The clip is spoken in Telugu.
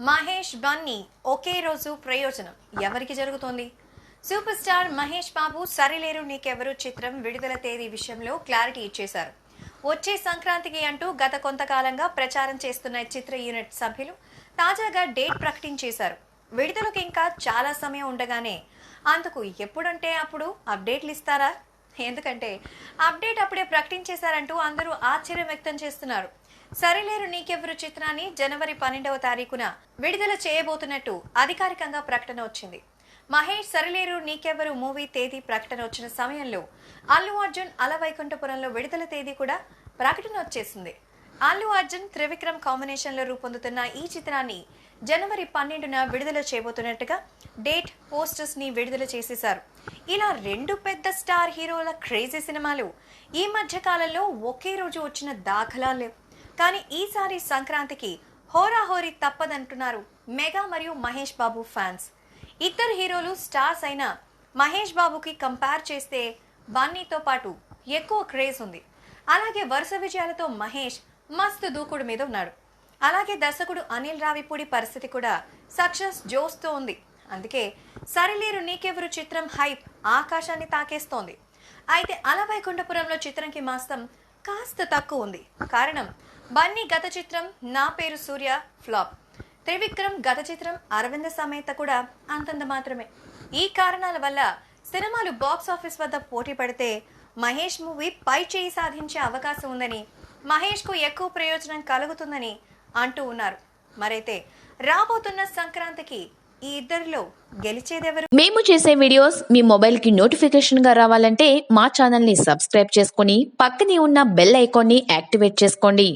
మహేష్ బన్నీ ఒకే రోజు ప్రయోజనం ఎవరికి జరుగుతోంది? సూపర్ స్టార్ మహేష్ బాబు సరిలేరు నీకెవరు చిత్రం విడుదల తేదీ విషయంలో క్లారిటీ ఇచ్చేశారు. వచ్చే సంక్రాంతికి అంటూ గత కొంతకాలంగా ప్రచారం చేస్తున్న చిత్ర యూనిట్ సభ్యులు తాజాగా డేట్ ప్రకటించేశారు. విడుదలకు ఇంకా చాలా సమయం ఉండగానే అందుకు ఎప్పుడంటే అప్పుడు అప్డేట్లు ఇస్తారా? ఎందుకంటే అప్డేట్ అప్పుడే ప్రకటించేశారంటూ అందరూ ఆశ్చర్యం వ్యక్తం చేస్తున్నారు. సరిలేరు నీకెవరు చిత్రాన్ని జనవరి 12వ తారీఖున విడుదల చేయబోతున్నట్టు అధికారికంగా ప్రకటన వచ్చింది. మహేష్ సరిలేరు నీకెవరు మూవీ తేదీ ప్రకటన వచ్చిన సమయంలో అల్లు అర్జున్ అలవైకుంఠపురంలో విడుదల తేదీ కూడా ప్రకటన వచ్చేసింది. అల్లు అర్జున్ త్రివిక్రమ్ కాంబినేషన్ లో రూపొందుతున్న ఈ చిత్రాన్ని జనవరి 12న విడుదల చేయబోతున్నట్టుగా డేట్ పోస్టర్స్ ని విడుదల చేసేశారు. ఇలా రెండు పెద్ద స్టార్ హీరోల క్రేజీ సినిమాలు ఈ మధ్య కాలంలో ఒకే రోజు వచ్చిన దాఖలాలు లేవు. కానీ ఈసారి సంక్రాంతికి హోరాహోరీ తప్పదంటున్నారు మెగా మరియు మహేష్ బాబు ఫ్యాన్స్. ఇద్దరు హీరోలు స్టార్స్ అయిన మహేష్ బాబుకి కంపేర్ చేస్తే బన్నీతో పాటు ఎక్కువ క్రేజ్ ఉంది. అలాగే వరుస విజయాలతో మహేష్ మస్తు దూకుడు మీద ఉన్నాడు. అలాగే దర్శకుడు అనిల్ రావిపూడి పరిస్థితి కూడా సక్సెస్ జోస్తో ఉంది. అందుకే సరిలేరు నీకెవరు చిత్రం హైప్ ఆకాశాన్ని తాకేస్తోంది. అయితే అలవైకుంఠపురంలో చిత్రంకి మాస్తం కాస్త తక్కువ ఉంది. కారణం బన్నీ గత చిత్రం నా పేరు సూర్య ఫ్లాప్, త్రివిక్రమ్ గత చిత్రం అరవింద సమేత కూడా అంతంత మాత్రమే. ఈ కారణాల వల్ల సినిమాలు బాక్స్ ఆఫీస్ వద్ద పోటీ పడితే మహేష్ మూవీ పై చేయి సాధించే అవకాశం ఉందని, మహేష్ కు ఎక్కువ ప్రయోజనం కలుగుతుందని అంటూ ఉన్నారు. మరైతే రాబోతున్న సంక్రాంతికి ఈ ఇద్దరిలో గెలిచేదెవరు? మేము చేసే వీడియోస్ మీ మొబైల్ కి నోటిఫికేషన్ గా రావాలంటే మా ఛానల్ ని సబ్స్క్రైబ్ చేసుకుని పక్కనే ఉన్న బెల్ ఐకాన్ ని యాక్టివేట్ చేసుకోండి.